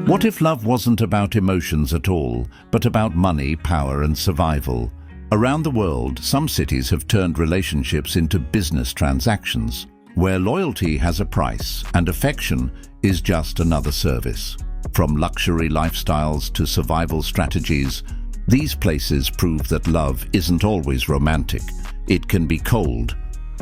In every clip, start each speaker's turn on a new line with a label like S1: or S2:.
S1: What if love wasn't about emotions at all, but about money, power, and survival? Around the world, some cities have turned relationships into business transactions, where loyalty has a price and affection is just another service. From luxury lifestyles to survival strategies, these places prove that love isn't always romantic. It can be cold,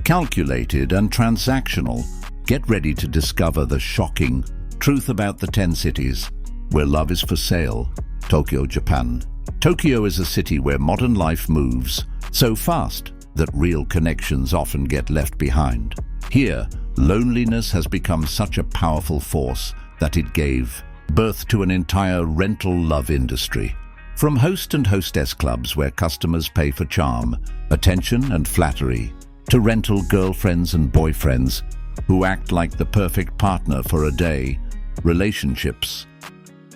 S1: calculated, and transactional. Get ready to discover the shocking truth about the 10 cities where love is for sale. Tokyo, Japan. Tokyo is a city where modern life moves so fast that real connections often get left behind. Here, loneliness has become such a powerful force that it gave birth to an entire rental love industry. From host and hostess clubs where customers pay for charm, attention, and flattery, to rental girlfriends and boyfriends who act like the perfect partner for a day, relationships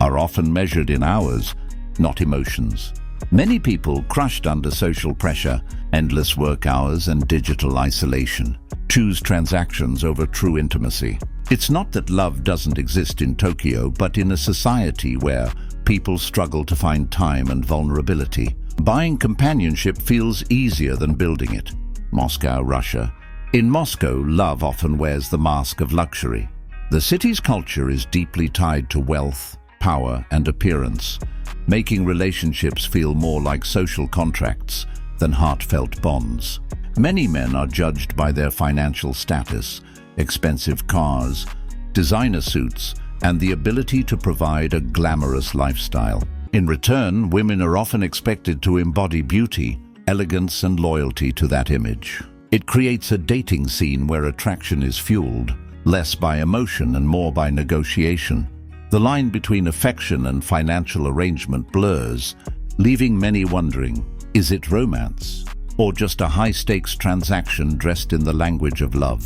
S1: are often measured in hours, not emotions. Many people, crushed under social pressure, endless work hours, and digital isolation, choose transactions over true intimacy. It's not that love doesn't exist in Tokyo, but in a society where people struggle to find time and vulnerability, buying companionship feels easier than building it. Moscow, Russia. In Moscow, love often wears the mask of luxury. The city's culture is deeply tied to wealth, power, and appearance, making relationships feel more like social contracts than heartfelt bonds. Many men are judged by their financial status, expensive cars, designer suits, and the ability to provide a glamorous lifestyle. In return, women are often expected to embody beauty, elegance, and loyalty to that image. It creates a dating scene where attraction is fueled, less by emotion and more by negotiation. The line between affection and financial arrangement blurs, leaving many wondering, is it romance or just a high-stakes transaction dressed in the language of love?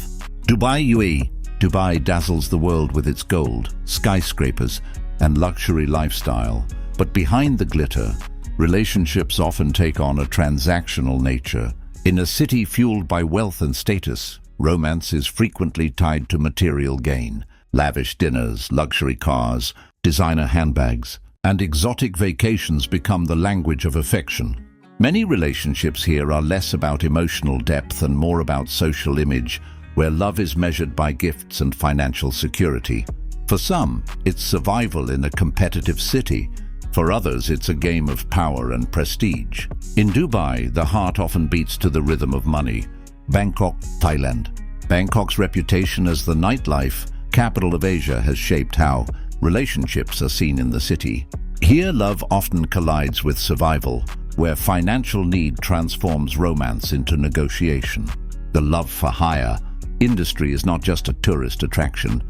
S1: Dubai, UAE. Dubai dazzles the world with its gold, skyscrapers, and luxury lifestyle. But behind the glitter, relationships often take on a transactional nature. In a city fueled by wealth and status, romance is frequently tied to material gain. Lavish dinners, luxury cars, designer handbags, and exotic vacations become the language of affection. Many relationships here are less about emotional depth and more about social image, where love is measured by gifts and financial security. For some, it's survival in a competitive city. For others, it's a game of power and prestige. In Dubai, the heart often beats to the rhythm of money. Bangkok, Thailand. Bangkok's reputation as the nightlife capital of Asia has shaped how relationships are seen in the city. Here, love often collides with survival, where financial need transforms romance into negotiation. The love for hire industry is not just a tourist attraction.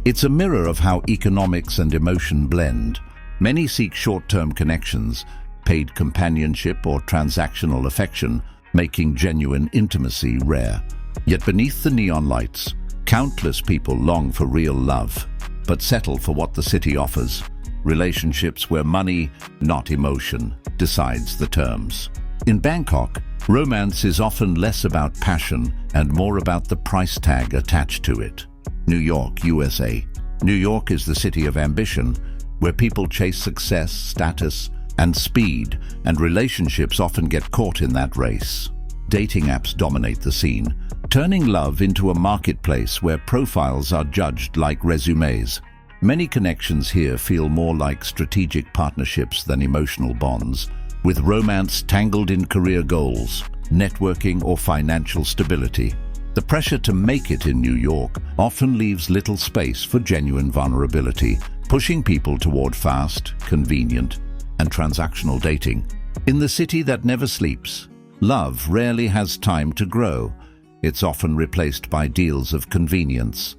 S1: It's a mirror of how economics and emotion blend. Many seek short-term connections, paid companionship, or transactional affection, making genuine intimacy rare. Yet beneath the neon lights, countless people long for real love, but settle for what the city offers. Relationships where money, not emotion, decides the terms. In Bangkok, romance is often less about passion and more about the price tag attached to it. New York, USA. New York is the city of ambition, where people chase success, status, and speed, and relationships often get caught in that race. Dating apps dominate the scene, turning love into a marketplace where profiles are judged like resumes. Many connections here feel more like strategic partnerships than emotional bonds, with romance tangled in career goals, networking, or financial stability. The pressure to make it in New York often leaves little space for genuine vulnerability, pushing people toward fast, convenient, and transactional dating. In the city that never sleeps, love rarely has time to grow. It's often replaced by deals of convenience.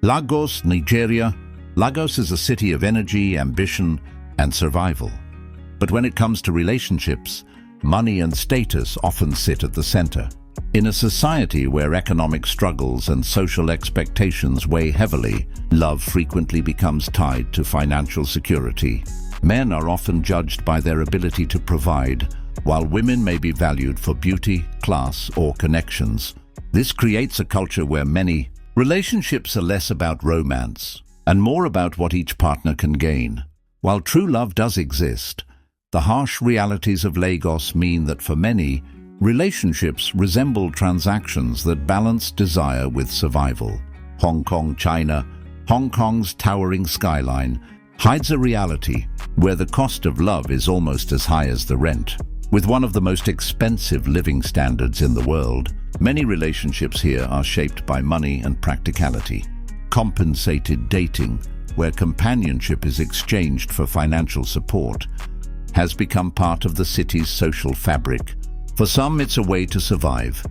S1: Lagos, Nigeria. Lagos is a city of energy, ambition, and survival. But when it comes to relationships, money and status often sit at the center. In a society where economic struggles and social expectations weigh heavily, love frequently becomes tied to financial security. Men are often judged by their ability to provide, while women may be valued for beauty, class, or connections. This creates a culture where many relationships are less about romance and more about what each partner can gain. While true love does exist, the harsh realities of Lagos mean that for many, relationships resemble transactions that balance desire with survival. Hong Kong, China. Hong Kong's towering skyline hides a reality where the cost of love is almost as high as the rent. With one of the most expensive living standards in the world, many relationships here are shaped by money and practicality. Compensated dating, where companionship is exchanged for financial support, has become part of the city's social fabric. For some, it's a way to survive.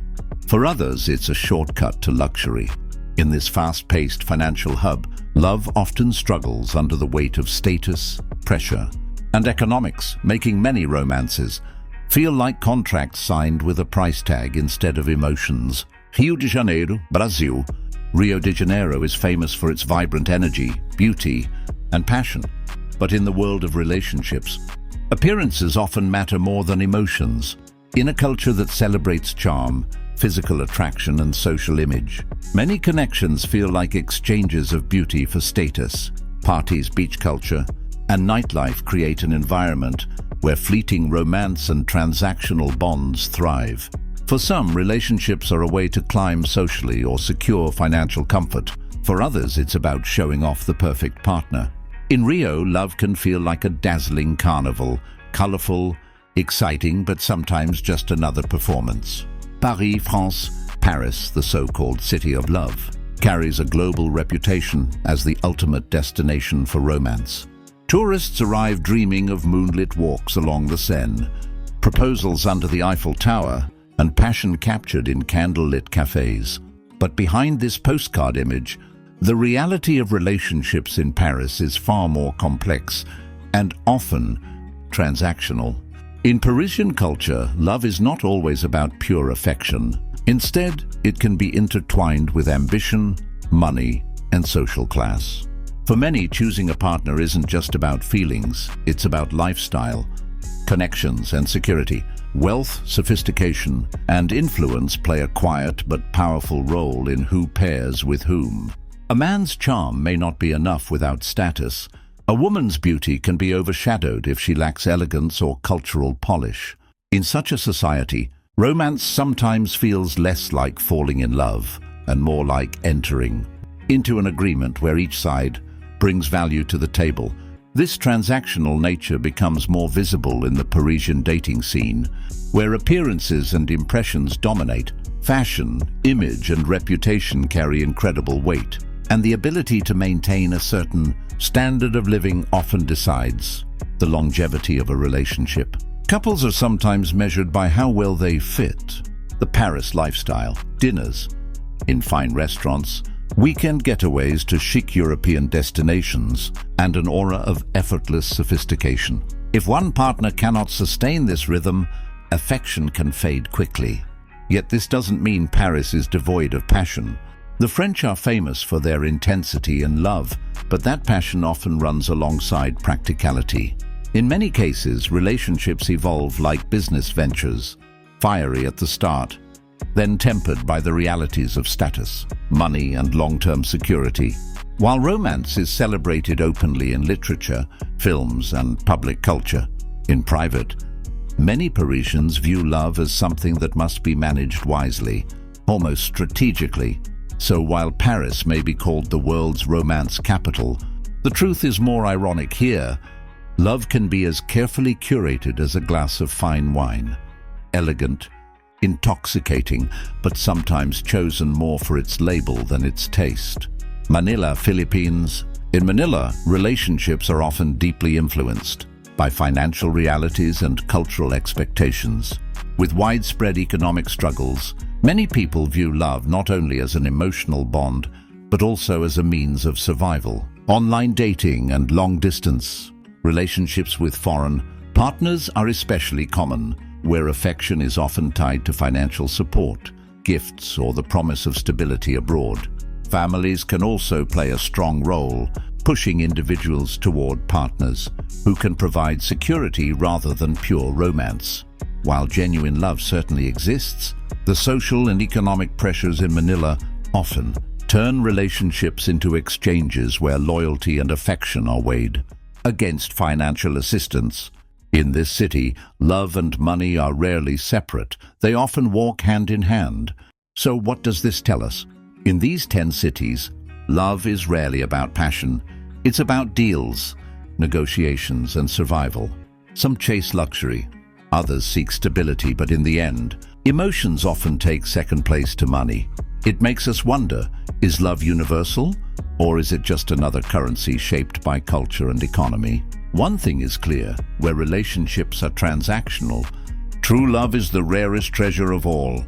S1: For others, it's a shortcut to luxury. In this fast-paced financial hub, love often struggles under the weight of status, pressure, and economics, making many romances feel like contracts signed with a price tag instead of emotions. Rio de Janeiro, Brazil. Rio de Janeiro is famous for its vibrant energy, beauty, and passion. But in the world of relationships, appearances often matter more than emotions. In a culture that celebrates charm, physical attraction, and social image, many connections feel like exchanges of beauty for status. Parties, beach culture, and nightlife create an environment where fleeting romance and transactional bonds thrive. For some, relationships are a way to climb socially or secure financial comfort. For others, it's about showing off the perfect partner. In Rio, love can feel like a dazzling carnival, colorful, exciting, but sometimes just another performance. Paris, France. Paris, the so-called city of love, carries a global reputation as the ultimate destination for romance. Tourists arrive dreaming of moonlit walks along the Seine, proposals under the Eiffel Tower, and passion captured in candlelit cafes. But behind this postcard image, the reality of relationships in Paris is far more complex and often transactional. In Parisian culture, love is not always about pure affection. Instead, it can be intertwined with ambition, money, and social class. For many, choosing a partner isn't just about feelings, it's about lifestyle, connections, and security. Wealth, sophistication, and influence play a quiet but powerful role in who pairs with whom. A man's charm may not be enough without status. A woman's beauty can be overshadowed if she lacks elegance or cultural polish. In such a society, romance sometimes feels less like falling in love and more like entering into an agreement where each side brings value to the table. This transactional nature becomes more visible in the Parisian dating scene, where appearances and impressions dominate. Fashion, image, and reputation carry incredible weight, and the ability to maintain a certain standard of living often decides the longevity of a relationship. Couples are sometimes measured by how well they fit. The Paris lifestyle, dinners in fine restaurants, weekend getaways to chic European destinations, and an aura of effortless sophistication. If one partner cannot sustain this rhythm, affection can fade quickly. Yet this doesn't mean Paris is devoid of passion. The French are famous for their intensity and love, but that passion often runs alongside practicality. In many cases, relationships evolve like business ventures, fiery at the start, then tempered by the realities of status, money, and long-term security. While romance is celebrated openly in literature, films, and public culture, in private, many Parisians view love as something that must be managed wisely, almost strategically. So while Paris may be called the world's romance capital, the truth is more ironic here. Love can be as carefully curated as a glass of fine wine, elegant, intoxicating, but sometimes chosen more for its label than its taste. Manila, Philippines. In Manila, relationships are often deeply influenced by financial realities and cultural expectations. With widespread economic struggles, many people view love not only as an emotional bond, but also as a means of survival. Online dating and long-distance relationships with foreign partners are especially common, where affection is often tied to financial support, gifts, or the promise of stability abroad. Families can also play a strong role, pushing individuals toward partners who can provide security rather than pure romance. While genuine love certainly exists, the social and economic pressures in Manila often turn relationships into exchanges where loyalty and affection are weighed. against financial assistance. In this city, love and money are rarely separate. They often walk hand in hand. So what does this tell us? In these 10 cities, love is rarely about passion. It's about deals, negotiations, and survival. Some chase luxury, others seek stability, but in the end, emotions often take second place to money. It makes us wonder, is love universal, or is it just another currency shaped by culture and economy? One thing is clear: where relationships are transactional, true love is the rarest treasure of all.